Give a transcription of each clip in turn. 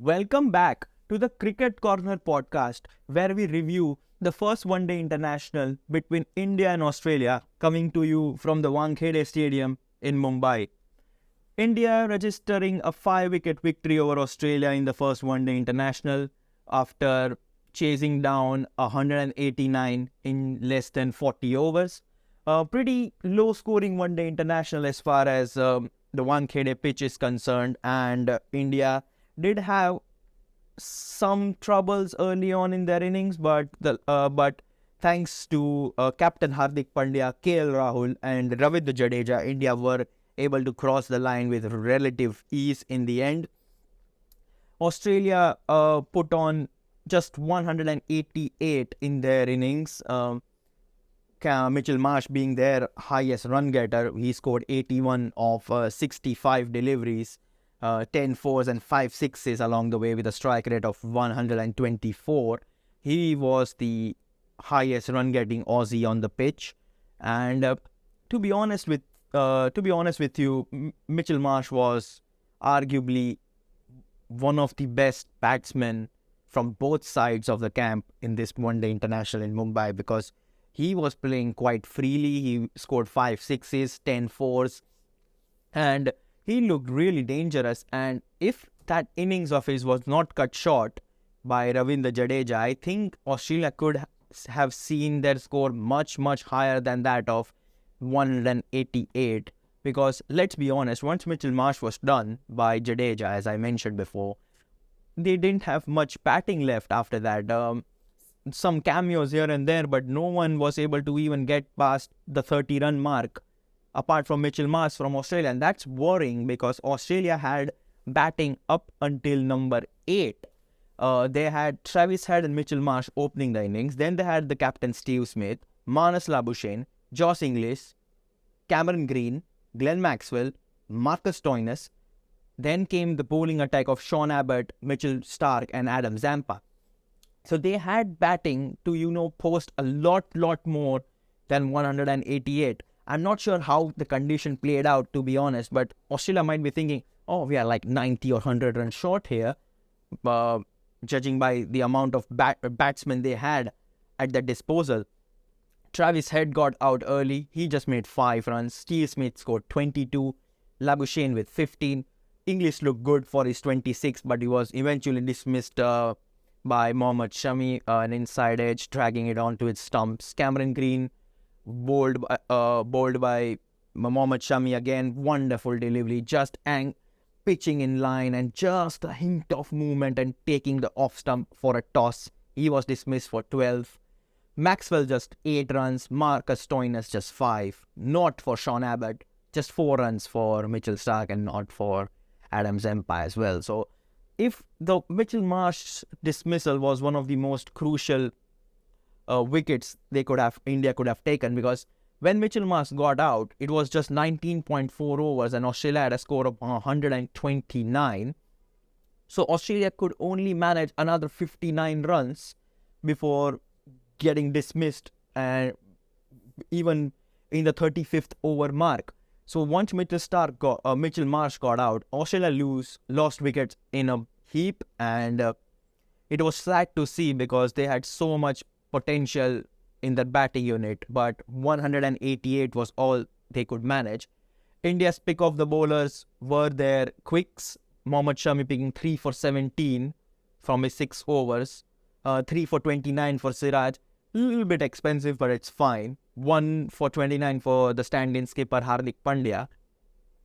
Welcome back to the Cricket Corner podcast, where we review the first one-day international between India and Australia, coming to you from the Wankhede Stadium in Mumbai. India registering a 5-wicket victory over Australia in the first one-day international after chasing down 189 in less than 40 overs. A pretty low-scoring one-day international as far as the Wankhede pitch is concerned, and India did have some troubles early on in their innings, but thanks to Captain Hardik Pandya, KL Rahul, and Ravindra Jadeja, India were able to cross the line with relative ease in the end. Australia put on just 188 in their innings. Mitchell Marsh being their highest run getter, he scored 81 of 65 deliveries. 10 fours and 5 sixes along the way with a strike rate of 124. He was the highest run-getting Aussie on the pitch, and to be honest with you, Mitchell Marsh was arguably one of the best batsmen from both sides of the camp in this one-day international in Mumbai, because he was playing quite freely. He scored 5 sixes, 10 fours, and he looked really dangerous. And if that innings of his was not cut short by Ravindra Jadeja, I think Australia could have seen their score much higher than that of 188. Because let's be honest, once Mitchell Marsh was done by Jadeja, as I mentioned before, they didn't have much batting left after that. Some cameos here and there, but no one was able to even get past the 30-run mark, apart from Mitchell Marsh from Australia. And that's worrying, because Australia had batting up until number 8. They had Travis Head and Mitchell Marsh opening the innings. Then they had the captain Steve Smith, Marnus Labuschagne, Josh Inglis, Cameron Green, Glenn Maxwell, Marcus Stoinis. Then came the bowling attack of Sean Abbott, Mitchell Starc and Adam Zampa. So they had batting to, post a lot more than 188. I'm not sure how the condition played out, to be honest, but Australia might be thinking, oh, we are like 90 or 100 runs short here, judging by the amount of batsmen they had at their disposal. Travis Head got out early. He just made 5 runs. Steve Smith scored 22. Labuschagne with 15. Inglis looked good for his 26, but he was eventually dismissed by Mohammad Shami, an inside edge, dragging it onto its stumps. Cameron Green bowled by Mohammad Shami again. Wonderful delivery, just pitching in line and just a hint of movement and taking the off stump for a toss. He was dismissed for 12. Maxwell just 8 runs. Marcus Stoinis just 5. Not for Sean Abbott. Just 4 runs for Mitchell Starc and not for Adam Zampa as well. So if the Mitchell Marsh dismissal was one of the most crucial wickets India could have taken, because when Mitchell Marsh got out, it was just 19.4 overs and Australia had a score of 129. So Australia could only manage another 59 runs before getting dismissed, and even in the 35th over mark. So once Mitchell Marsh got out, Australia lost wickets in a heap, and it was sad to see, because they had so much potential in that batting unit, but 188 was all they could manage. India's pick of the bowlers were their quicks. Mohammad Shami picking 3 for 17 from his 6 overs, 3 for 29 for Siraj. A little bit expensive, but it's fine. 1 for 29 for the stand-in skipper Hardik Pandya.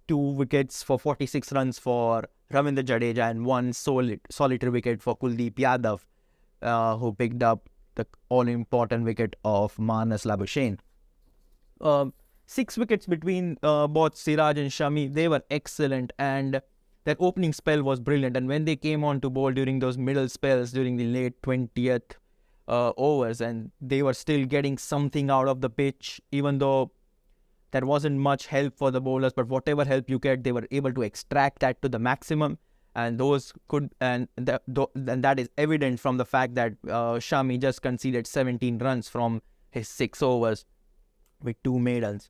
2 wickets for 46 runs for Ravindra Jadeja, and 1 solitary wicket for Kuldeep Yadav, who picked up the all-important wicket of Marnus Labuschagne. 6 wickets between both Siraj and Shami. They were excellent, and their opening spell was brilliant. And when they came on to bowl during those middle spells, during the late 20th overs, and they were still getting something out of the pitch, even though there wasn't much help for the bowlers, but whatever help you get, they were able to extract that to the maximum. And that is evident from the fact that Shami just conceded 17 runs from his 6 overs with 2 maidens.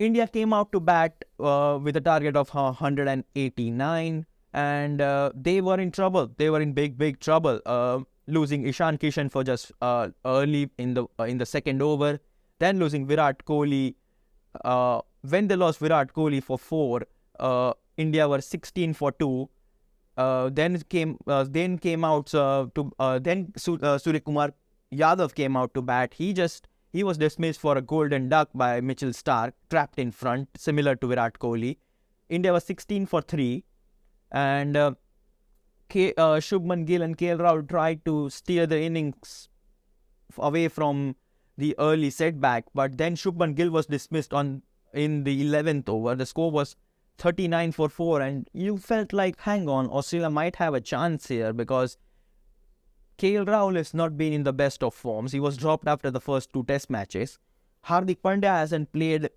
India came out to bat with a target of 189. and they were in trouble. They were in big trouble. Losing Ishan Kishan for just early in the second over, then losing Virat Kohli. When they lost Virat Kohli for 4, India were 16 for 2. Then came out Surya Kumar Yadav came out to bat. He was dismissed for a golden duck by Mitchell Starc, trapped in front, similar to Virat Kohli. India was 16 for 3, and Shubman Gill and KL Rahul tried to steer the innings away from the early setback, but then Shubman Gill was dismissed in the 11th over. The score was 39 for 4, and you felt like, hang on, Australia might have a chance here, because KL Rahul has not been in the best of forms. He was dropped after the first 2 test matches. Hardik Pandya hasn't played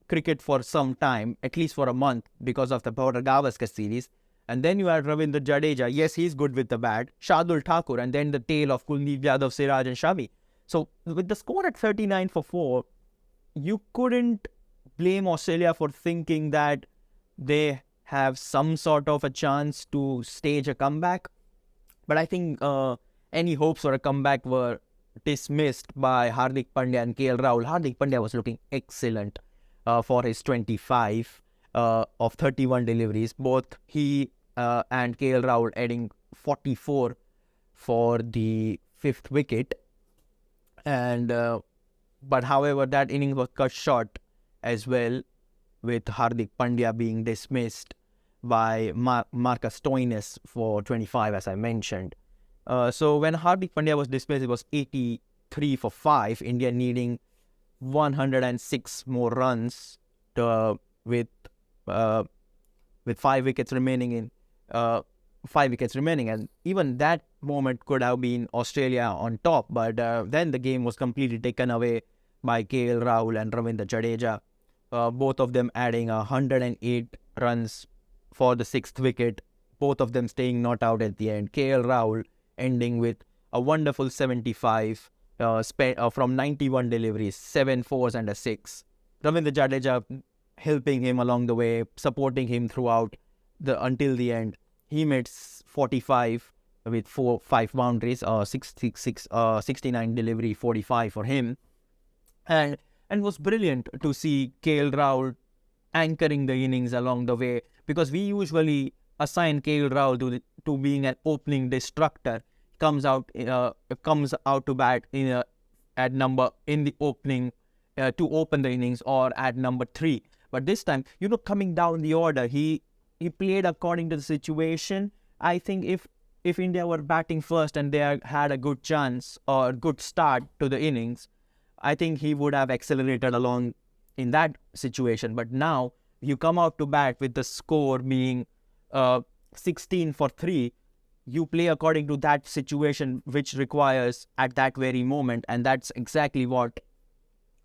cricket for some time, at least for a month, because of the Border Gavaskar series. And then you had Ravindra Jadeja. Yes, he's good with the bat. Shardul Thakur, and then the tail of Kuldeep Yadav, Siraj and Shami. So with the score at 39 for 4, you couldn't blame Australia for thinking that they have some sort of a chance to stage a comeback. But I think any hopes for a comeback were dismissed by Hardik Pandya and KL Rahul. Hardik Pandya was looking excellent for his 25 of 31 deliveries. Both he and KL Rahul adding 44 for the 5th wicket. And but however, that innings was cut short as well, with Hardik Pandya being dismissed by Marcus Stoinis for 25, as I mentioned. So when Hardik Pandya was dismissed, it was 83 for 5, India needing 106 more runs with 5 wickets remaining and even that moment could have been Australia on top, but then the game was completely taken away by KL Rahul and Ravindra Jadeja, both of them adding 108 runs for the 6th wicket, both of them staying not out at the end. KL Rahul ending with a wonderful 75 from 91 deliveries, 7 fours and a 6. Ravindra Jadeja helping him along the way, supporting him throughout until the end. He made 45 with 5 boundaries, 69 delivery, 45 for him. And was brilliant to see KL Rahul anchoring the innings along the way, because we usually assign KL Rahul to being an opening destructor. Comes out to bat in the opening to open the innings, or at number 3. But this time, coming down the order, he played according to the situation. I think if India were batting first and they had a good chance or good start to the innings, I think he would have accelerated along in that situation. But now you come out to bat with the score being 16 for 3. You play according to that situation, which requires at that very moment, and that's exactly what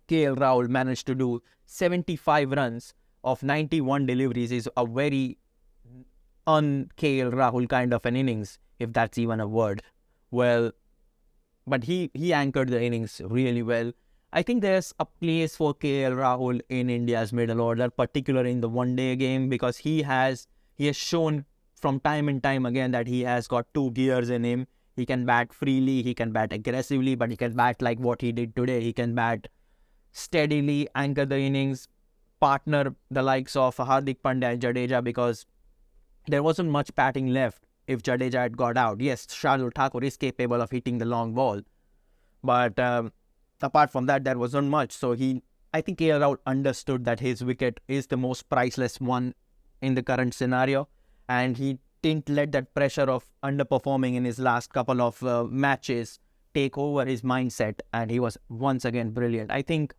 KL Rahul managed to do. 75 runs of 91 deliveries is a very un-KL Rahul kind of an innings, if that's even a word. Well, but he anchored the innings really well. I think there's a place for KL Rahul in India's middle order, particularly in the one-day game, because he has shown from time and time again that he has got 2 gears in him. He can bat freely, he can bat aggressively, but he can bat like what he did today. He can bat steadily, anchor the innings, partner the likes of Hardik Pandya and Jadeja, because there wasn't much batting left if Jadeja had got out. Yes, Shardul Thakur is capable of hitting the long ball, but apart from that, there wasn't much. So I think KL Rahul understood that his wicket is the most priceless one in the current scenario, and he didn't let that pressure of underperforming in his last couple of matches take over his mindset, and he was once again brilliant. I think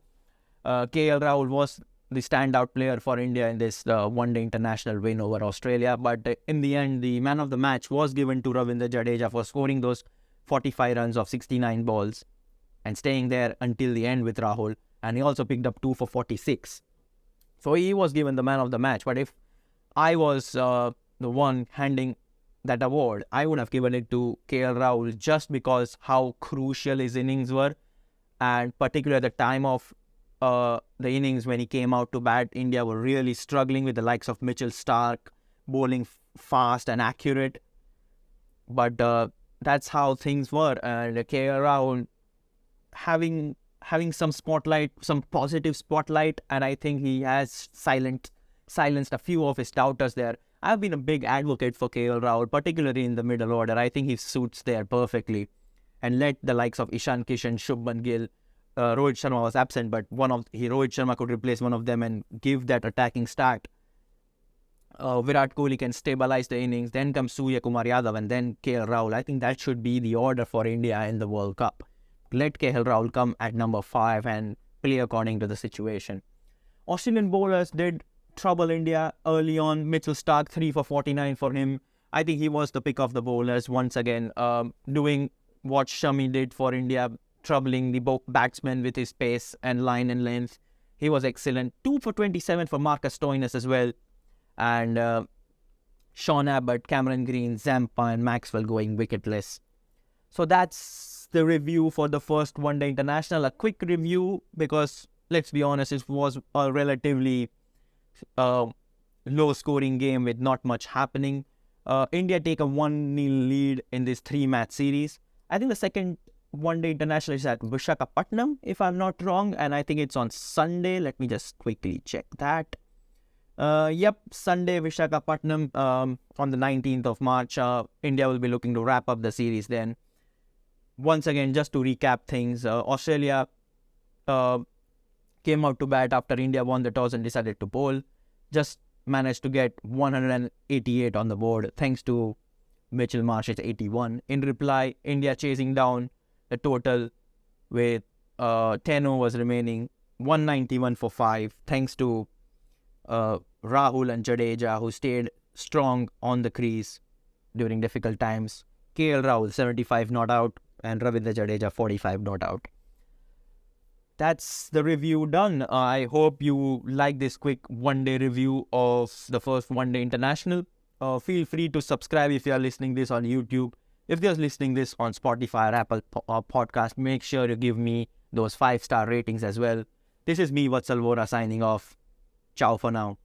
KL Rahul was the standout player for India in this one-day international win over Australia, but in the end, the man of the match was given to Ravindra Jadeja for scoring those 45 runs of 69 balls and staying there until the end with Rahul, and he also picked up 2 for 46. So he was given the man of the match, but if I was the one handing that award, I would have given it to KL Rahul, just because how crucial his innings were, and particularly at the time of the innings when he came out to bat, India were really struggling with the likes of Mitchell Starc, bowling fast and accurate. But that's how things were. And KL Rahul having some spotlight, some positive spotlight, and I think he has silenced a few of his doubters there. I've been a big advocate for KL Rahul, particularly in the middle order. I think he suits there perfectly. And let the likes of Ishan Kishan, Shubman Gill, Rohit Sharma was absent, but Rohit Sharma could replace one of them and give that attacking start. Virat Kohli can stabilize the innings, then comes Surya Kumar Yadav, and then KL Rahul. I think that should be the order for India in the World Cup. Let KL Rahul come at number 5 and play according to the situation. Australian bowlers did trouble India early on. Mitchell Starc, 3 for 49 for him. I think he was the pick of the bowlers once again, doing what Shami did for India, troubling the batsmen with his pace and line and length. He was excellent. 2 for 27 for Marcus Stoinis as well. And Sean Abbott, Cameron Green, Zampa and Maxwell going wicketless. So that's the review for the first one-day international. A quick review because, let's be honest, it was a relatively low-scoring game with not much happening. India take a 1-0 lead in this 3-match series. I think the second one-day international is at Visakhapatnam, if I'm not wrong, and I think it's on Sunday. Let me just quickly check that. Sunday, Visakhapatnam on the 19th of March. India will be looking to wrap up the series then. Once again, just to recap things, Australia came out to bat after India won the toss and decided to bowl. Just managed to get 188 on the board thanks to Mitchell Marsh's 81. In reply, India chasing down the total with 10 overs remaining, 191 for 5 thanks to Rahul and Jadeja, who stayed strong on the crease during difficult times. KL Rahul 75 not out and Ravindra Jadeja 45 not out. That's the review done. I hope you like this quick one-day review of the first one-day international. Feel free to subscribe if you are listening this on YouTube. If you're listening this on Spotify or Apple Podcast, make sure you give me those 5-star ratings as well. This is me, Vatsal Vora, signing off. Ciao for now.